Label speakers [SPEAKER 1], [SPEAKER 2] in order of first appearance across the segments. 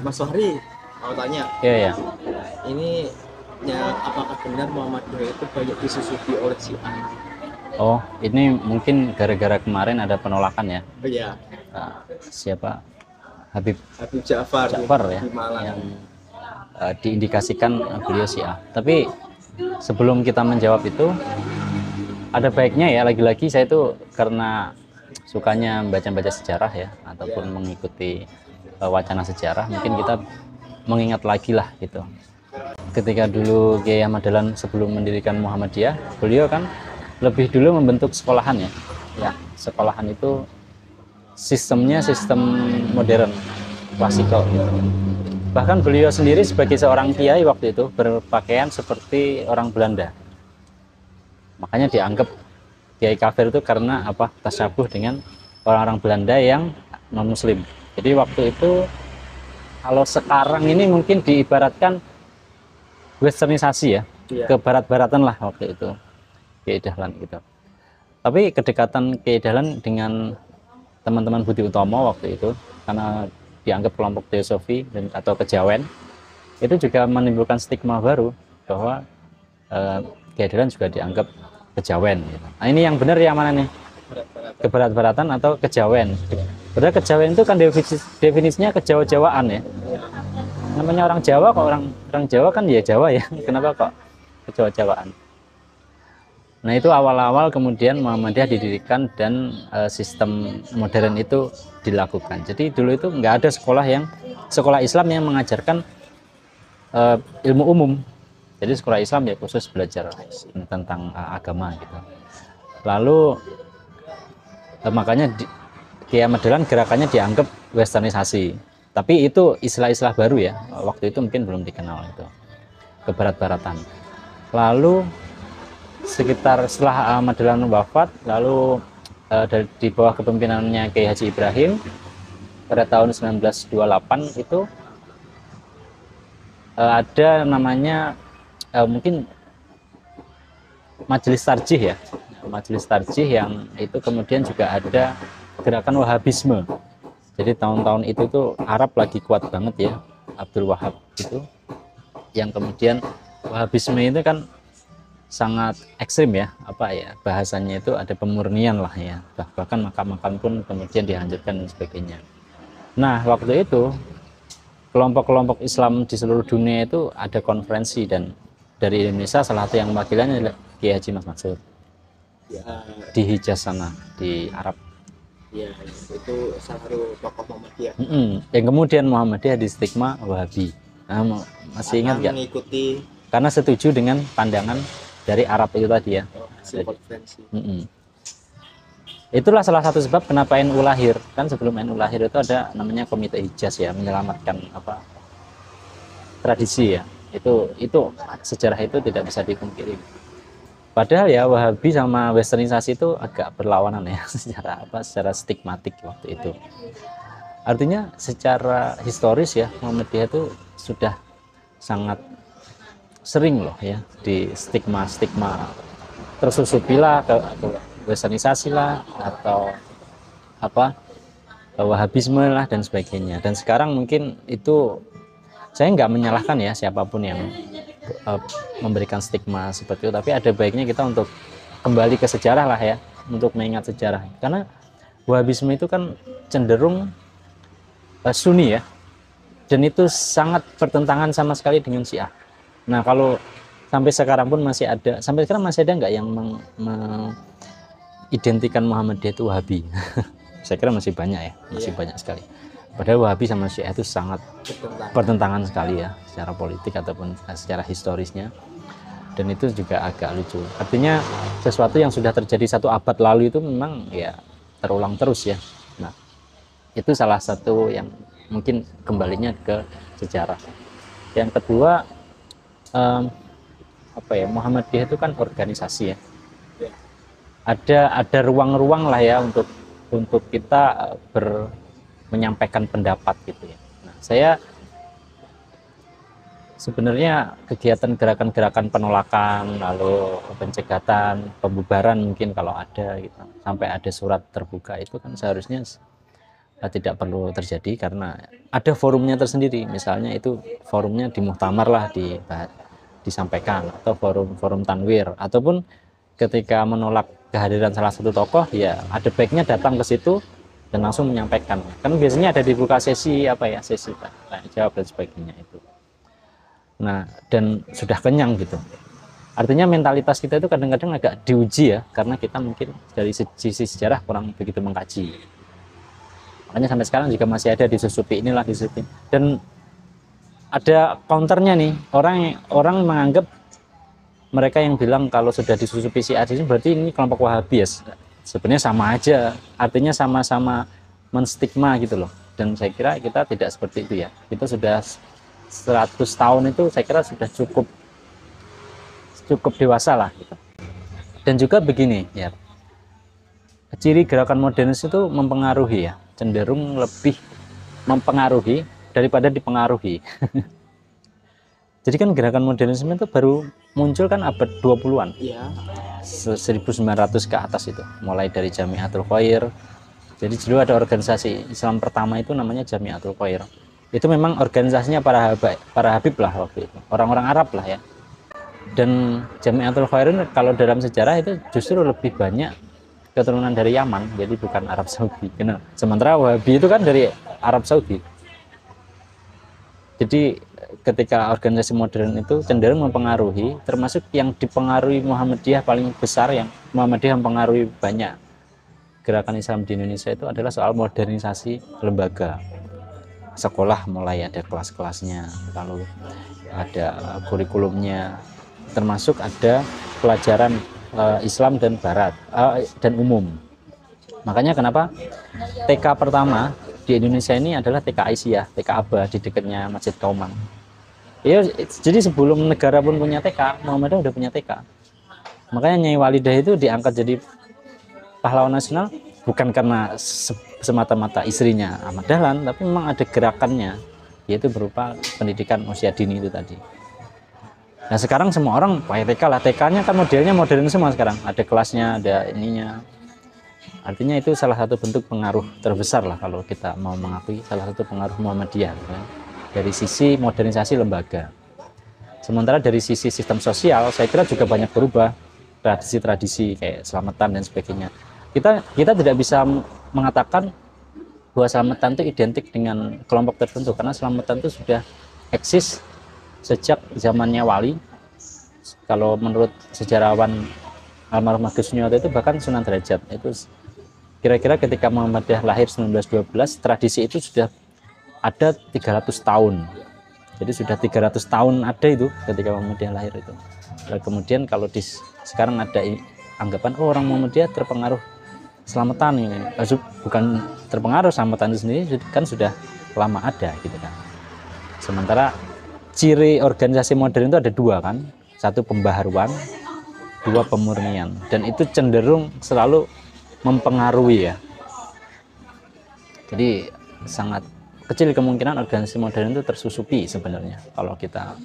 [SPEAKER 1] Mas Fahri, mau tanya,
[SPEAKER 2] Iya ya.
[SPEAKER 1] ini ya apakah benar Muhammadiyah itu banyak disusupi oleh Syiah?
[SPEAKER 2] Oh, ini mungkin gara-gara kemarin ada penolakan ya.
[SPEAKER 1] Oh ya,
[SPEAKER 2] Siapa? Habib
[SPEAKER 1] Habib Ja'far
[SPEAKER 2] Ja'far ya,
[SPEAKER 1] di Malang.
[SPEAKER 2] yang diindikasikan beliau Syiah. Tapi sebelum kita menjawab itu, ada baiknya ya, lagi-lagi saya itu karena sukanya membaca-baca sejarah ya, ataupun mengikuti wacana sejarah, mungkin kita mengingat lagi lah gitu. Ketika dulu Kiai Ahmad Dahlan sebelum mendirikan Muhammadiyah, beliau kan lebih dulu membentuk sekolahan ya. Ya, sekolahan itu sistemnya sistem modern, klasikal gitu. Bahkan beliau sendiri sebagai seorang kiai waktu itu berpakaian seperti orang Belanda. Makanya dianggap kiai kafir itu karena apa? Tasyabuh dengan orang-orang Belanda yang non muslim. Jadi waktu itu, kalau sekarang ini mungkin diibaratkan westernisasi ya,
[SPEAKER 1] Iya.
[SPEAKER 2] ke barat-baratan lah waktu itu Kiai Dahlan gitu. Tapi kedekatan Kiai Dahlan dengan teman-teman Budi Utomo waktu itu, karena dianggap kelompok teosofi dan atau kejawen, itu juga menimbulkan stigma baru bahwa Kiai Dahlan juga dianggap kejawen gitu. Nah, ini yang benar yang mana nih? Kebarat-baratan atau kejawen? Padahal kejawen itu kan definisinya kejawa-jawaan ya. Namanya orang Jawa, kok orang Jawa kan ya Jawa ya. Kenapa kok kejawa-jawaan? Nah, itu awal-awal kemudian Muhammadiyah didirikan dan sistem modern itu dilakukan. Jadi dulu itu nggak ada sekolah Islam yang mengajarkan ilmu umum. Jadi sekolah Islam ya khusus belajar tentang agama gitu. Lalu makanya Kiai Ahmad Dahlan gerakannya dianggap westernisasi. Tapi itu istilah-istilah baru ya. Waktu itu mungkin belum dikenal itu. Kebarat-baratan. Lalu sekitar setelah Ahmad Dahlan wafat, lalu di bawah kepemimpinannya Kiai Haji Ibrahim pada tahun 1928 itu ada namanya mungkin Majelis Tarjih ya. Majelis Tarjih yang itu kemudian juga ada gerakan Wahabisme. Jadi tahun-tahun itu tuh Arab lagi kuat banget ya, Abdul Wahab itu, yang kemudian Wahabisme itu kan sangat ekstrim ya, apa ya bahasanya itu, ada pemurnian lah ya, bahkan makam-makam pun kemudian dihancurkan dan sebagainya. Nah, waktu itu kelompok-kelompok Islam di seluruh dunia itu ada konferensi, dan dari Indonesia salah satu yang mewakilnya adalah Kiai Haji Mas Mansur
[SPEAKER 1] Ya,
[SPEAKER 2] di Hijaz sana di Arab.
[SPEAKER 1] ya, itu salah satu tokoh Muhammadiyah.
[SPEAKER 2] Yang kemudian Muhammadiyah di stigma Wahabi. Nah, masih ingat nggak?
[SPEAKER 1] Mengikuti
[SPEAKER 2] Karena setuju dengan pandangan dari Arab itu tadi ya.
[SPEAKER 1] hasil konferensi.
[SPEAKER 2] Itulah salah satu sebab kenapa NU lahir. Kan sebelum NU lahir itu ada namanya Komite Hijaz ya, menyelamatkan apa tradisi ya. Itu sejarah itu tidak bisa dipungkiri. Padahal ya Wahabi sama westernisasi itu agak berlawanan ya secara stigmatik waktu itu. Artinya secara historis ya, Muhammadiyah itu sudah sangat sering loh ya di stigma tersusupilah ke westernisasi lah, atau apa Wahabisme lah dan sebagainya. Dan sekarang mungkin itu, saya nggak menyalahkan ya siapapun yang memberikan stigma seperti itu, tapi ada baiknya kita untuk kembali ke sejarah lah ya, untuk mengingat sejarah, karena Wahabisme itu kan cenderung Sunni ya, dan itu sangat bertentangan sama sekali dengan Syiah. Nah, kalau sampai sekarang pun masih ada, sampai sekarang masih ada nggak yang mengidentikan Muhammadiyah itu Wahabi? Saya kira masih banyak ya, masih banyak sekali. Padahal Wahabi sama Syiah itu sangat bertentangan sekali ya, secara politik ataupun secara historisnya. Dan itu juga agak lucu. Artinya sesuatu yang sudah terjadi satu abad lalu itu memang ya terulang terus ya. Nah, itu salah satu yang mungkin kembalinya ke sejarah. Yang kedua, apa ya, Muhammadiyah itu kan organisasi ya. Ada ruang-ruang lah ya untuk kita menyampaikan pendapat gitu ya. Nah, saya sebenarnya kegiatan gerakan-gerakan penolakan, lalu pencegatan, pembubaran mungkin kalau ada gitu, sampai ada surat terbuka, itu kan seharusnya tidak perlu terjadi karena ada forumnya tersendiri. Misalnya itu forumnya di muktamar lah disampaikan, atau forum tanwir, ataupun ketika menolak kehadiran salah satu tokoh ya ada baiknya datang ke situ dan langsung menyampaikan. Kan biasanya ada dibuka sesi sesi tanya jawab dan sebagainya itu. Nah, dan sudah kenyang gitu. Artinya mentalitas kita itu kadang-kadang agak diuji ya, karena kita mungkin dari sisi sejarah kurang begitu mengkaji. Makanya sampai sekarang juga masih ada disusupi inilah disusupi. Dan ada counternya nih, orang menganggap mereka yang bilang kalau sudah disusupi Syiah ini berarti ini kelompok Wahabi ya. Sebenarnya sama aja, artinya sama-sama menstigma gitu loh. Dan saya kira kita tidak seperti itu ya. Kita sudah 100 tahun itu saya kira sudah cukup dewasa lah gitu. Dan juga begini ya, ciri gerakan modernis itu mempengaruhi ya, cenderung lebih mempengaruhi daripada dipengaruhi. Jadi kan gerakan modernisme itu baru muncul kan abad 20-an.
[SPEAKER 1] Iya.
[SPEAKER 2] 1900 ke atas itu, mulai dari Jamiatul Khair. Jadi dulu ada organisasi Islam pertama itu namanya Jamiatul Khair. Itu memang organisasinya para habib lah waktu itu, orang-orang Arab lah ya. Dan Jamiatul Khair kalau dalam sejarah itu justru lebih banyak keturunan dari Yaman, jadi bukan Arab Saudi. Sementara Wahabi itu kan dari Arab Saudi. Jadi ketika organisasi modern itu cenderung mempengaruhi, termasuk yang dipengaruhi Muhammadiyah paling besar, yang Muhammadiyah mempengaruhi banyak gerakan Islam di Indonesia itu adalah soal modernisasi lembaga. Sekolah mulai ada kelas-kelasnya, lalu ada kurikulumnya, termasuk ada pelajaran Islam dan Barat dan umum. Makanya kenapa TK pertama di Indonesia ini adalah TK Aisyah, TK Aba di dekatnya Masjid Kauman. Ya, jadi sebelum negara pun punya TK, Muhammadiyah udah punya TK. Makanya Nyai Walidah itu diangkat jadi pahlawan nasional bukan karena semata-mata istrinya Ahmad Dahlan, tapi memang ada gerakannya, yaitu berupa pendidikan usia dini itu tadi. Nah sekarang semua orang pakai TK lah, TK-nya kan modelnya modern semua sekarang, ada kelasnya, ada ininya. Artinya itu salah satu bentuk pengaruh terbesar lah kalau kita mau mengakui salah satu pengaruh Muhammadiyah kan? Dari sisi modernisasi lembaga. Sementara dari sisi sistem sosial saya kira juga banyak berubah, tradisi-tradisi kayak selamatan dan sebagainya. Kita tidak bisa mengatakan bahwa selamatan itu identik dengan kelompok tertentu, karena selamatan itu sudah eksis sejak zamannya Wali. Kalau menurut sejarawan almarhum Gus Nyoto itu bahkan Sunan Derajat itu kira-kira ketika Muhammadiyah lahir 1912, tradisi itu sudah ada 300 tahun. Jadi sudah 300 tahun ada itu ketika Muhammadiyah lahir itu. Dan kemudian kalau sekarang ada anggapan orang Muhammadiyah terpengaruh selamatan ini. Bukan terpengaruh, selamatan itu sendiri kan sudah lama ada gitu kan. Sementara ciri organisasi modern itu ada dua kan, satu pembaharuan, dua pemurnian, dan itu cenderung selalu mempengaruhi ya. Jadi sangat kecil kemungkinan organisasi modern itu tersusupi sebenarnya kalau kita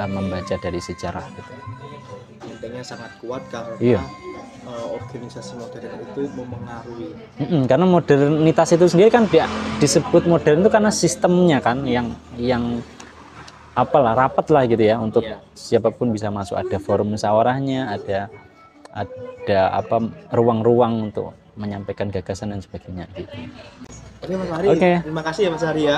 [SPEAKER 2] membaca dari sejarah gitu.
[SPEAKER 1] Intinya sangat kuat karena
[SPEAKER 2] iya.
[SPEAKER 1] Organisasi modern itu mempengaruhi.
[SPEAKER 2] Karena modernitas itu sendiri kan disebut modern itu karena sistemnya kan yang apalah rapat lah gitu ya, untuk siapapun bisa masuk, ada forum musyawarahnya, ada ruang-ruang untuk menyampaikan gagasan dan sebagainya gitu.
[SPEAKER 1] Oke Mas Hari,
[SPEAKER 2] Oke.
[SPEAKER 1] Terima kasih ya Mas Hari ya.